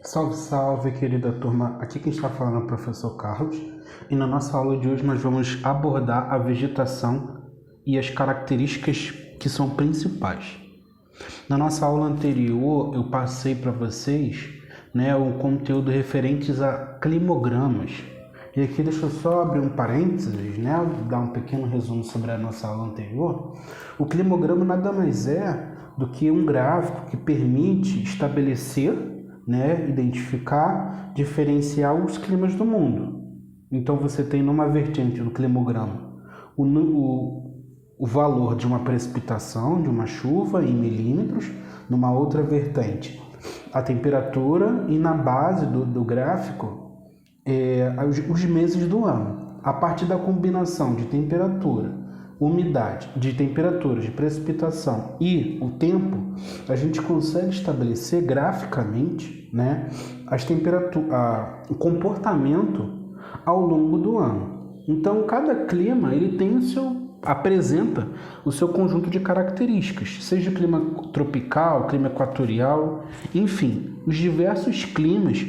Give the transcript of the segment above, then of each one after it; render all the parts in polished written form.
Salve, salve, querida turma. Aqui quem está falando é o professor Carlos e na nossa aula de hoje nós vamos abordar a vegetação e as características que são principais. Na nossa aula anterior eu passei para vocês, o conteúdo referentes a climogramas. E aqui deixa eu só abrir um parênteses, dar um pequeno resumo sobre a nossa aula anterior. O climograma nada mais é do que um gráfico que permite estabelecer, identificar, diferenciar os climas do mundo. Então você tem numa vertente do climograma o valor de uma precipitação, de uma chuva em milímetros, numa outra vertente a temperatura e na base do gráfico os meses do ano. A partir da combinação de temperatura, umidade, de temperatura, de precipitação e o tempo, a gente consegue estabelecer graficamente, o comportamento ao longo do ano. Então, cada clima ele tem apresenta o seu conjunto de características, seja clima tropical, clima equatorial, enfim, os diversos climas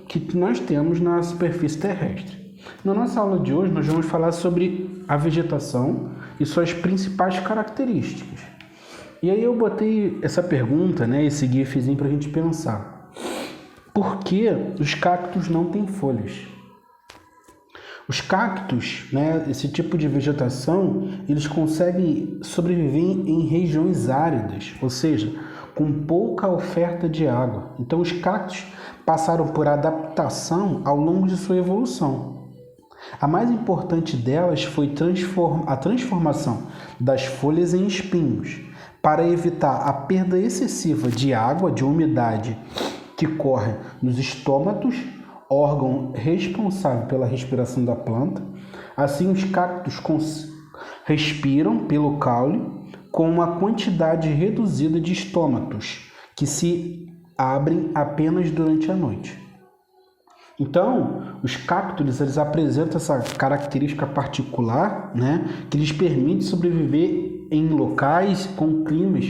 que nós temos na superfície terrestre. Na nossa aula de hoje, nós vamos falar sobre a vegetação e suas principais características. E aí eu botei essa pergunta, esse gifzinho para a gente pensar. Por que os cactos não têm folhas? Os cactos, esse tipo de vegetação, eles conseguem sobreviver em regiões áridas, ou seja, com pouca oferta de água. Então os cactos passaram por adaptação ao longo de sua evolução. A mais importante delas foi a transformação das folhas em espinhos, para evitar a perda excessiva de água, de umidade que corre nos estômatos, órgão responsável pela respiração da planta. Assim, os cactos respiram pelo caule com uma quantidade reduzida de estômatos, que se abrem apenas durante a noite. Então, os cactos eles apresentam essa característica particular, que lhes permite sobreviver em locais com climas,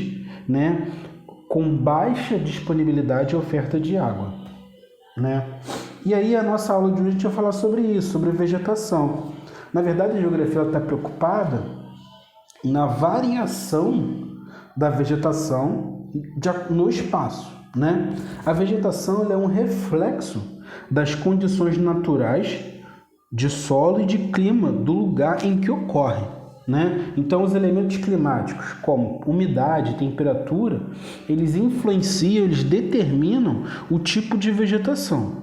com baixa disponibilidade e oferta de água, E aí a nossa aula de hoje a gente vai falar sobre isso, sobre vegetação. Na verdade, a geografia está preocupada na variação da vegetação no espaço, A vegetação ela é um reflexo das condições naturais de solo e de clima do lugar em que ocorre, Então, os elementos climáticos, como umidade e temperatura, eles influenciam, eles determinam o tipo de vegetação.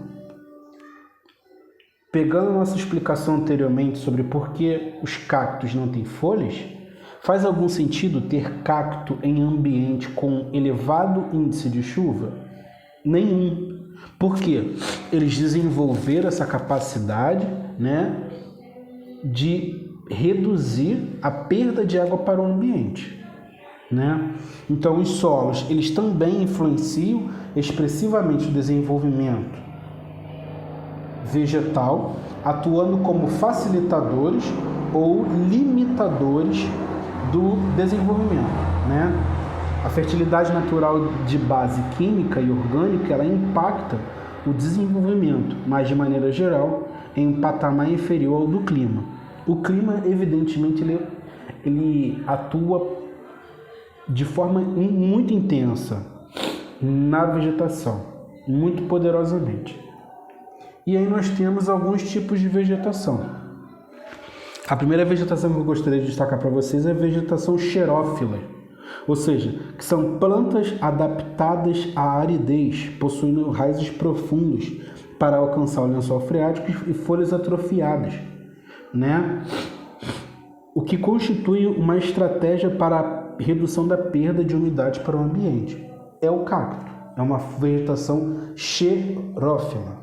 Pegando a nossa explicação anteriormente sobre por que os cactos não têm folhas, faz algum sentido ter cacto em ambiente com elevado índice de chuva? Nenhum. Por quê? Eles desenvolveram essa capacidade, de reduzir a perda de água para o ambiente, Então, os solos, eles também influenciam expressivamente o desenvolvimento vegetal, atuando como facilitadores ou limitadores do desenvolvimento, A fertilidade natural de base química e orgânica, ela impacta o desenvolvimento, mas de maneira geral, em um patamar inferior ao do clima. O clima, evidentemente, ele atua de forma muito intensa na vegetação, muito poderosamente. E aí nós temos alguns tipos de vegetação. A primeira vegetação que eu gostaria de destacar para vocês é a vegetação xerófila, ou seja, que são plantas adaptadas à aridez, possuindo raízes profundas para alcançar o lençol freático e folhas atrofiadas, O que constitui uma estratégia para a redução da perda de umidade para o ambiente. É o cacto, é uma vegetação xerófila.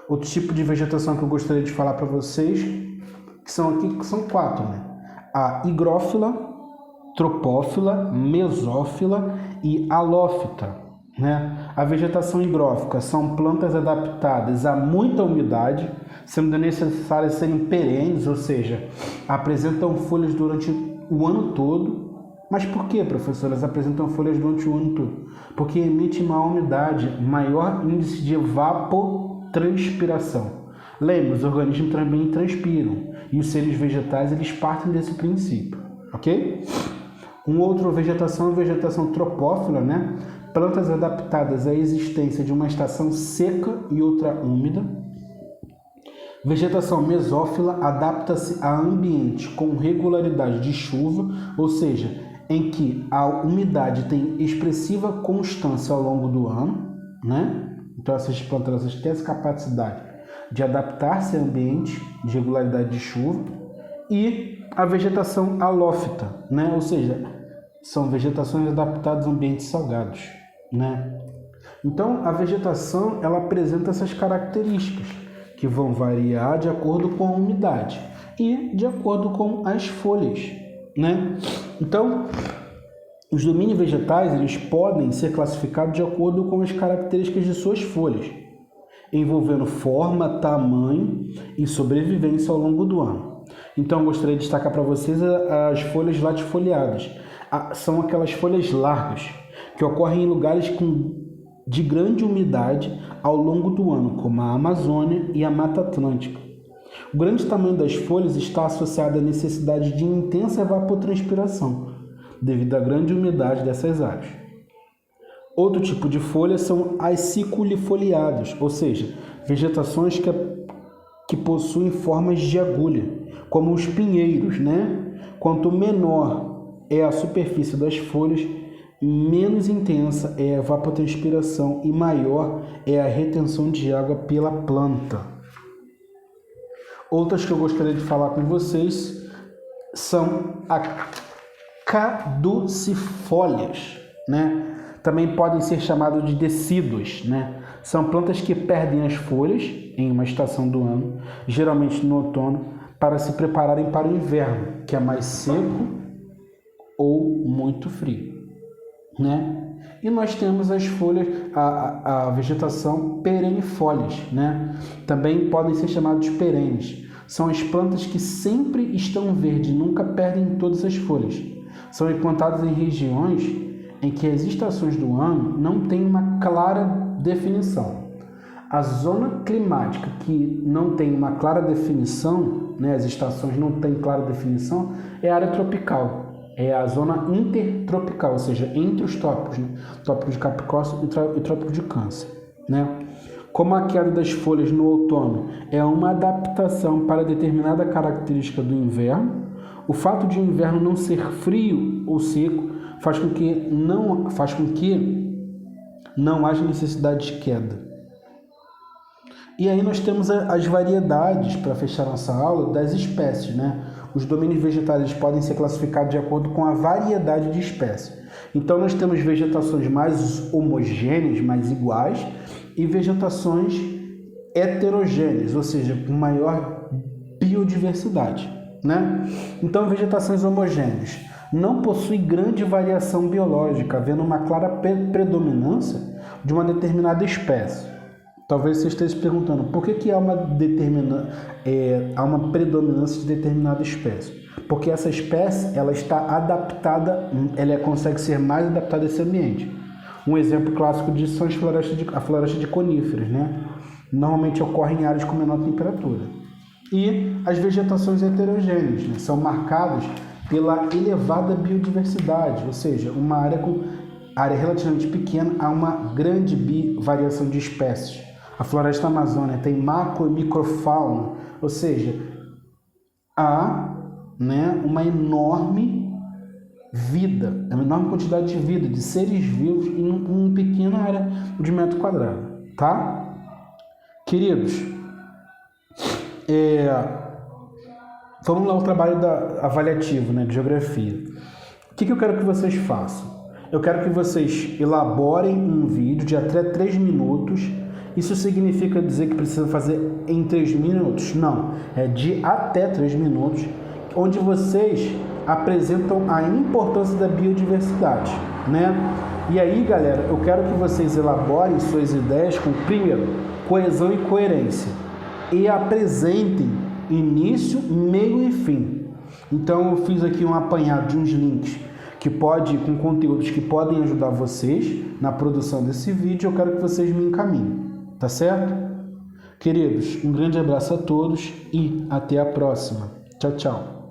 Outro tipo de vegetação que eu gostaria de falar para vocês, que são quatro, A higrófila, tropófila, mesófila e halófita, A vegetação higrófica são plantas adaptadas a muita umidade, sendo necessárias serem perenes, ou seja, apresentam folhas durante o ano todo, Mas por que, professor? Elas apresentam folhas durante o ano todo? Porque emite uma umidade, maior índice de evapotranspiração. Lembre, os organismos também transpiram. E os seres vegetais, eles partem desse princípio. Ok? Uma outra vegetação é a vegetação tropófila, né? Plantas adaptadas à existência de uma estação seca e outra úmida. Vegetação mesófila adapta-se a ambiente com regularidade de chuva, ou seja, em que a umidade tem expressiva constância ao longo do ano, né? Então essas plantas têm essa capacidade de adaptar-se a ambiente de regularidade de chuva. E a vegetação halófita, né? Ou seja, são vegetações adaptadas a ambientes salgados, né? Então a vegetação ela apresenta essas características que vão variar de acordo com a umidade e de acordo com as folhas, né? Então, os domínios vegetais eles podem ser classificados de acordo com as características de suas folhas, envolvendo forma, tamanho e sobrevivência ao longo do ano. Então, eu gostaria de destacar para vocês as folhas latifoliadas. São aquelas folhas largas que ocorrem em lugares de grande umidade ao longo do ano, como a Amazônia e a Mata Atlântica. O grande tamanho das folhas está associado à necessidade de intensa evapotranspiração, devido à grande umidade dessas áreas. Outro tipo de folha são as ciculifoliadas, ou seja, vegetações que possuem formas de agulha, como os pinheiros, né? Quanto menor é a superfície das folhas, menos intensa é a evapotranspiração e maior é a retenção de água pela planta. Outras que eu gostaria de falar com vocês são as caducifólias, né? Também podem ser chamadas de decíduas, né? São plantas que perdem as folhas em uma estação do ano, geralmente no outono, para se prepararem para o inverno, que é mais seco ou muito frio, né? E nós temos as folhas, a vegetação perennifólias, né? Também podem ser chamadas de perenes. São as plantas que sempre estão verdes, nunca perdem todas as folhas. São implantadas em regiões em que as estações do ano não têm uma clara definição. A zona climática que não tem uma clara definição, né, as estações não têm clara definição, é a área tropical. É a zona intertropical, ou seja, entre os trópicos, né? Trópico de Capricórnio e Trópico de Câncer, né? Como a queda das folhas no outono é uma adaptação para determinada característica do inverno, o fato de o inverno não ser frio ou seco faz com que não haja necessidade de queda. E aí nós temos as variedades, para fechar nossa aula, das espécies, né? Os domínios vegetais podem ser classificados de acordo com a variedade de espécies. Então nós temos vegetações mais homogêneas, mais iguais, e vegetações heterogêneas, ou seja, com maior biodiversidade, né? Então vegetações homogêneas não possuem grande variação biológica, havendo uma clara predominância de uma determinada espécie. Talvez você esteja se perguntando por que há uma predominância de determinada espécie. Porque essa espécie ela está adaptada, ela consegue ser mais adaptada a esse ambiente. Um exemplo clássico disso são a floresta de coníferas, né? Normalmente ocorre em áreas com menor temperatura. E as vegetações heterogêneas, né? São marcadas pela elevada biodiversidade, ou seja, uma área relativamente pequena, há uma grande variação de espécies. A floresta amazônica tem macro e microfauna, ou seja, há, né, uma enorme vida, uma enorme quantidade de vida, de seres vivos em uma pequena área de metro quadrado, tá? Queridos, vamos lá ao trabalho avaliativo, né, de geografia. O que eu quero que vocês façam? Eu quero que vocês elaborem um vídeo de até 3 minutos. Isso significa dizer que precisa fazer em 3 minutos? Não, é de até 3 minutos, onde vocês apresentam a importância da biodiversidade, né? E aí, galera, eu quero que vocês elaborem suas ideias com, primeiro, coesão e coerência, e apresentem início, meio e fim. Então, eu fiz aqui um apanhado de uns links com conteúdos que podem ajudar vocês na produção desse vídeo, eu quero que vocês me encaminhem, tá certo? Queridos, um grande abraço a todos e até a próxima. Tchau, tchau.